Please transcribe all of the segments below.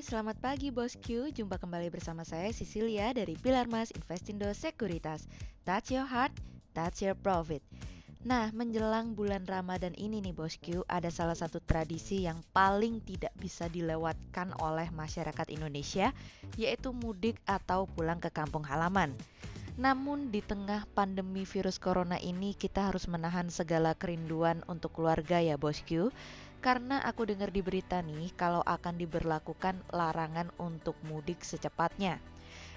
Selamat pagi bosku. Jumpa kembali bersama saya Cecilia dari Pilar Mas Investindo Sekuritas. Touch your heart, touch your profit. Nah, menjelang bulan Ramadan ini nih bosku, ada salah satu tradisi yang paling tidak bisa dilewatkan oleh masyarakat Indonesia, yaitu mudik atau pulang ke kampung halaman. Namun di tengah pandemi virus corona ini kita harus menahan segala kerinduan untuk keluarga ya bosku. Karena aku dengar di berita nih kalau akan diberlakukan larangan untuk mudik secepatnya.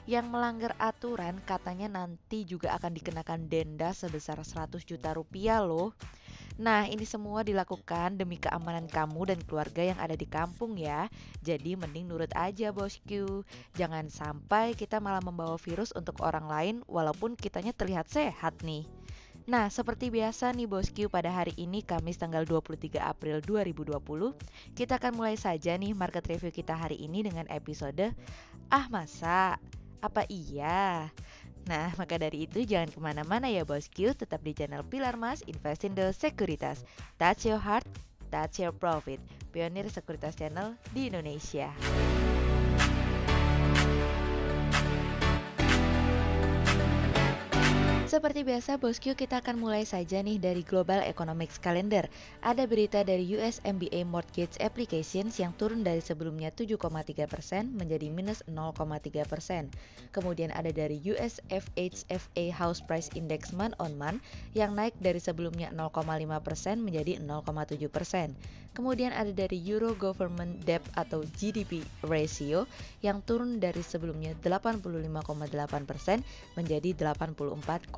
Yang melanggar aturan katanya nanti juga akan dikenakan denda sebesar 100 juta rupiah loh. Nah, ini semua dilakukan demi keamanan kamu dan keluarga yang ada di kampung ya. Jadi mending nurut aja bosku. Jangan sampai kita malah membawa virus untuk orang lain walaupun kitanya terlihat sehat nih. Nah, seperti biasa nih bosku, pada hari ini Kamis tanggal 23 April 2020, kita akan mulai saja nih market review kita hari ini dengan episode Ah masa? Apa iya? Nah, maka dari itu jangan kemana-mana ya bosku, tetap di channel Pilar Mas Investindo Sekuritas. Touch your heart, touch your profit. Pionir sekuritas channel di Indonesia. Seperti biasa bosku, kita akan mulai saja nih dari Global Economics Calendar. Ada berita dari US MBA Mortgage Applications yang turun dari sebelumnya 7,3% menjadi minus 0,3%. Kemudian ada dari US FHFA House Price Index month on month yang naik dari sebelumnya 0,5% menjadi 0,7%. Kemudian ada dari Euro Government Debt atau GDP Ratio yang turun dari sebelumnya 85,8% menjadi 84,1%.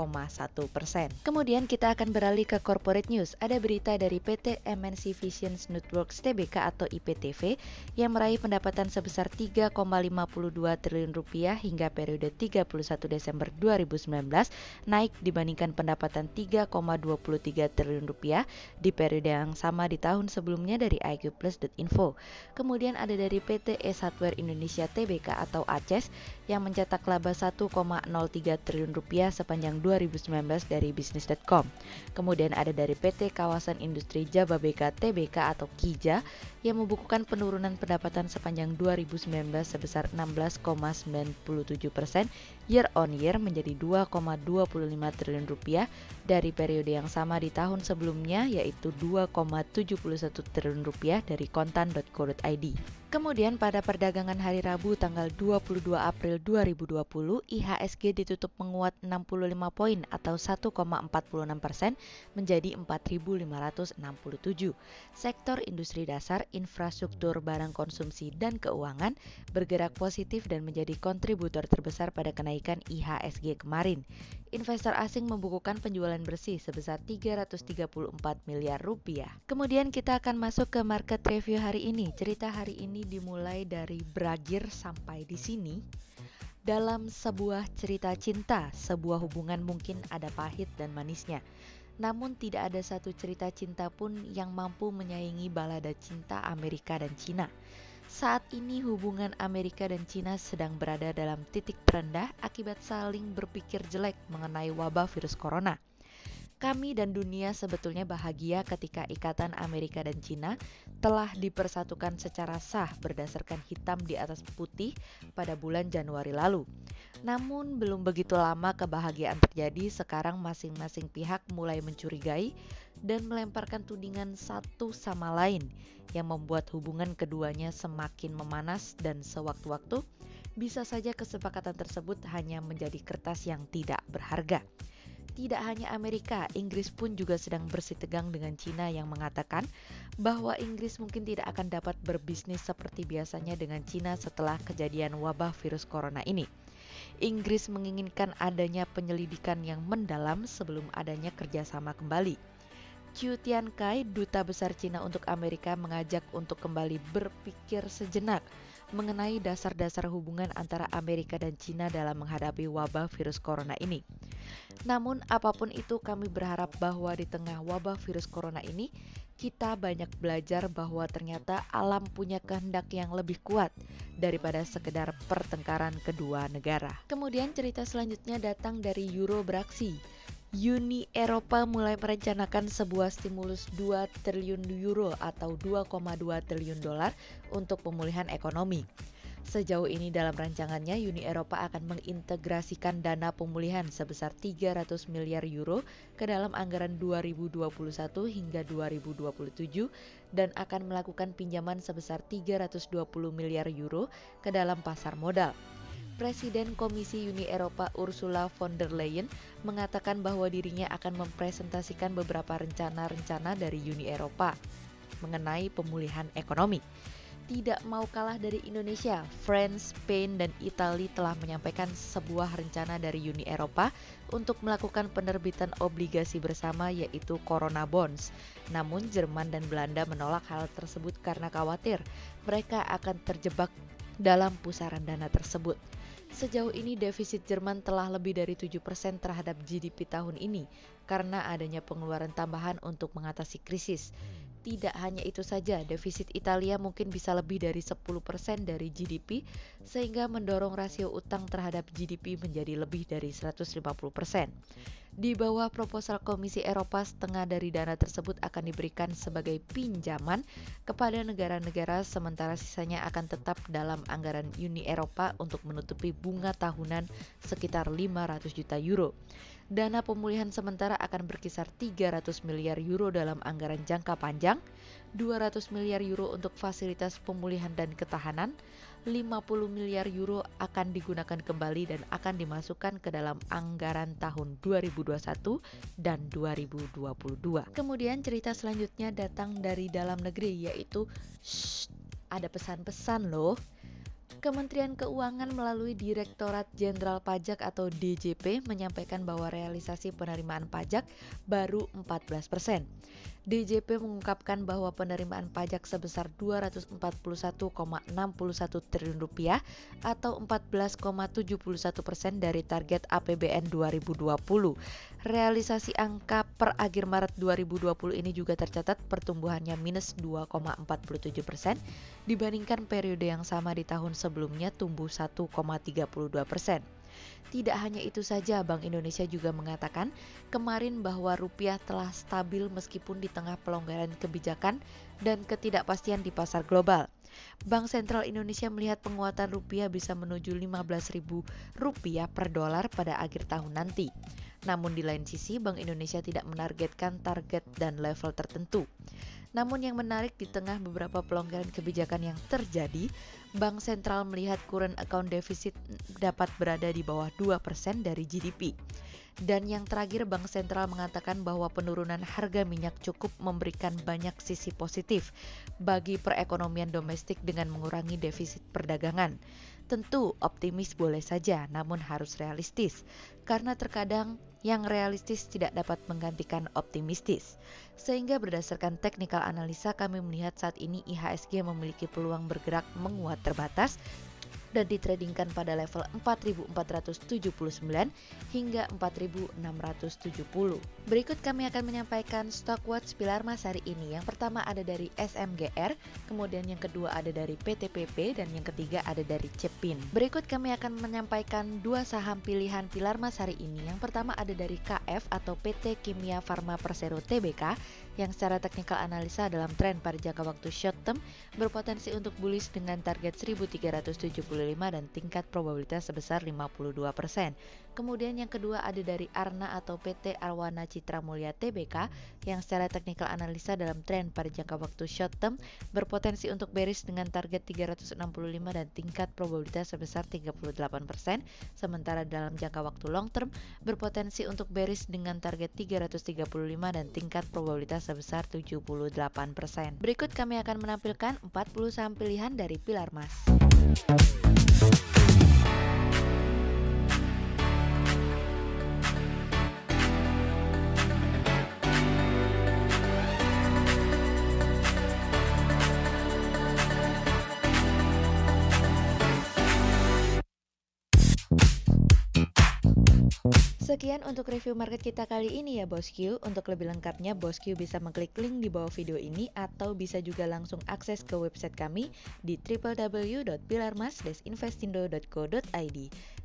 Kemudian kita akan beralih ke corporate news. Ada berita dari PT MNC Vision Networks Tbk atau IPTV yang meraih pendapatan sebesar 3,52 triliun rupiah hingga periode 31 Desember 2019, naik dibandingkan pendapatan 3,23 triliun rupiah di periode yang sama di tahun sebelumnya dari iqplus.info. Kemudian ada dari PT S Hardware Indonesia Tbk atau ACES yang mencetak laba 1,03 triliun rupiah sepanjang 2019 dari bisnis.com. Kemudian ada dari PT Kawasan Industri Jababeka Tbk atau KIJA yang membukukan penurunan pendapatan sepanjang 2019 sebesar 16,97% year on year menjadi 2,25 triliun rupiah dari periode yang sama di tahun sebelumnya yaitu 2,71 triliun rupiah dari kontan.co.id. Kemudian pada perdagangan hari Rabu tanggal 22 April 2020, IHSG ditutup menguat 65 poin atau 1,46% menjadi 4.567. Sektor industri dasar, infrastruktur, barang konsumsi, dan keuangan bergerak positif dan menjadi kontributor terbesar pada kenaikan IHSG kemarin. Investor asing membukukan penjualan bersih sebesar 334 miliar rupiah. Kemudian kita akan masuk ke market review hari ini. Cerita hari ini dimulai dari berakhir sampai di sini. Dalam sebuah cerita cinta, sebuah hubungan mungkin ada pahit dan manisnya. Namun tidak ada satu cerita cinta pun yang mampu menyaingi balada cinta Amerika dan Cina. Saat ini hubungan Amerika dan Cina sedang berada dalam titik terendah akibat saling berpikir jelek mengenai wabah virus corona. Kami dan dunia sebetulnya bahagia ketika ikatan Amerika dan Cina telah dipersatukan secara sah berdasarkan hitam di atas putih pada bulan Januari lalu. Namun belum begitu lama kebahagiaan terjadi, sekarang masing-masing pihak mulai mencurigai dan melemparkan tudingan satu sama lain yang membuat hubungan keduanya semakin memanas dan sewaktu-waktu bisa saja kesepakatan tersebut hanya menjadi kertas yang tidak berharga. Tidak hanya Amerika, Inggris pun juga sedang bersitegang dengan Cina yang mengatakan bahwa Inggris mungkin tidak akan dapat berbisnis seperti biasanya dengan Cina setelah kejadian wabah virus corona ini. Inggris menginginkan adanya penyelidikan yang mendalam sebelum adanya kerjasama kembali. Qiu Tiankai, duta besar Cina untuk Amerika, mengajak untuk kembali berpikir sejenak mengenai dasar-dasar hubungan antara Amerika dan Cina dalam menghadapi wabah virus corona ini. Namun apapun itu, kami berharap bahwa di tengah wabah virus corona ini kita banyak belajar bahwa ternyata alam punya kehendak yang lebih kuat daripada sekedar pertengkaran kedua negara. Kemudian cerita selanjutnya datang dari Euro beraksi. Uni Eropa mulai merencanakan sebuah stimulus 2 triliun euro atau 2,2 triliun dolar untuk pemulihan ekonomi. Sejauh ini dalam rancangannya, Uni Eropa akan mengintegrasikan dana pemulihan sebesar 300 miliar euro ke dalam anggaran 2021 hingga 2027 dan akan melakukan pinjaman sebesar 320 miliar euro ke dalam pasar modal. Presiden Komisi Uni Eropa Ursula von der Leyen mengatakan bahwa dirinya akan mempresentasikan beberapa rencana-rencana dari Uni Eropa mengenai pemulihan ekonomi. Tidak mau kalah dari Indonesia, France, Spain, dan Italia telah menyampaikan sebuah rencana dari Uni Eropa untuk melakukan penerbitan obligasi bersama yaitu Corona Bonds. Namun Jerman dan Belanda menolak hal tersebut karena khawatir mereka akan terjebak dalam pusaran dana tersebut. Sejauh ini defisit Jerman telah lebih dari 7% terhadap GDP tahun ini karena adanya pengeluaran tambahan untuk mengatasi krisis. Tidak hanya itu saja, defisit Italia mungkin bisa lebih dari 10% dari GDP sehingga mendorong rasio utang terhadap GDP menjadi lebih dari 150%. Di bawah proposal Komisi Eropa, setengah dari dana tersebut akan diberikan sebagai pinjaman kepada negara-negara sementara sisanya akan tetap dalam anggaran Uni Eropa untuk menutupi bunga tahunan sekitar 500 juta euro. Dana pemulihan sementara akan berkisar 300 miliar euro dalam anggaran jangka panjang, 200 miliar euro untuk fasilitas pemulihan dan ketahanan, 50 miliar euro akan digunakan kembali dan akan dimasukkan ke dalam anggaran tahun 2021 dan 2022. Kemudian cerita selanjutnya datang dari dalam negeri yaitu ada pesan-pesan loh. Kementerian Keuangan melalui Direktorat Jenderal Pajak atau DJP menyampaikan bahwa realisasi penerimaan pajak baru 14%. DJP mengungkapkan bahwa penerimaan pajak sebesar Rp241,61 triliun atau 14,71% dari target APBN 2020. Realisasi angka per akhir Maret 2020 ini juga tercatat pertumbuhannya minus 2,47% dibandingkan periode yang sama di tahun sebelumnya tumbuh 1,32%. Tidak hanya itu saja, Bank Indonesia juga mengatakan kemarin bahwa rupiah telah stabil meskipun di tengah pelonggaran kebijakan dan ketidakpastian di pasar global. Bank Sentral Indonesia melihat penguatan rupiah bisa menuju Rp15.000 per dolar pada akhir tahun nanti. Namun di lain sisi, Bank Indonesia tidak menargetkan target dan level tertentu. Namun yang menarik di tengah beberapa pelonggaran kebijakan yang terjadi, Bank Sentral melihat current account deficit dapat berada di bawah 2% dari GDP. Dan yang terakhir, Bank Sentral mengatakan bahwa penurunan harga minyak cukup memberikan banyak sisi positif bagi perekonomian domestik dengan mengurangi defisit perdagangan. Tentu optimis boleh saja, namun harus realistis, karena terkadang yang realistis tidak dapat menggantikan optimistis. Sehingga berdasarkan technical analisa kami melihat saat ini IHSG memiliki peluang bergerak menguat terbatas dan ditradingkan pada level 4.479 hingga 4.670. Berikut kami akan menyampaikan stock watch Pilar Mas hari ini. Yang pertama ada dari SMGR, kemudian yang kedua ada dari PTPP, dan yang ketiga ada dari Cepin. Berikut kami akan menyampaikan dua saham pilihan Pilar Mas hari ini. Yang pertama ada dari KF atau PT Kimia Farma Persero Tbk yang secara teknikal analisa dalam tren pada jangka waktu short term berpotensi untuk bullish dengan target 1375 dan tingkat probabilitas sebesar 52%. Kemudian yang kedua ada dari Arna atau PT Arwana Citra Mulia Tbk yang secara teknikal analisa dalam tren pada jangka waktu short term berpotensi untuk bearish dengan target 365 dan tingkat probabilitas sebesar 38%. Sementara dalam jangka waktu long term berpotensi untuk bearish dengan target 335 dan tingkat probabilitas sebesar 78%. Berikut kami akan menampilkan 40 saham pilihan dari Pilar Mas. Sekian untuk review market kita kali ini ya Bosku. Untuk lebih lengkapnya Bosku bisa mengklik link di bawah video ini atau bisa juga langsung akses ke website kami di www.pilarmas-investindo.co.id.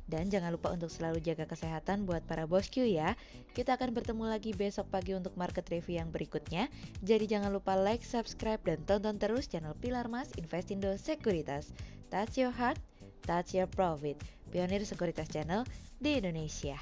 Dan jangan lupa untuk selalu jaga kesehatan buat para Bosku ya. Kita akan bertemu lagi besok pagi untuk market review yang berikutnya. Jadi jangan lupa like, subscribe, dan tonton terus channel Pilar Mas Investindo Sekuritas. Touch your heart, touch your profit. Pionir Sekuritas Channel di Indonesia.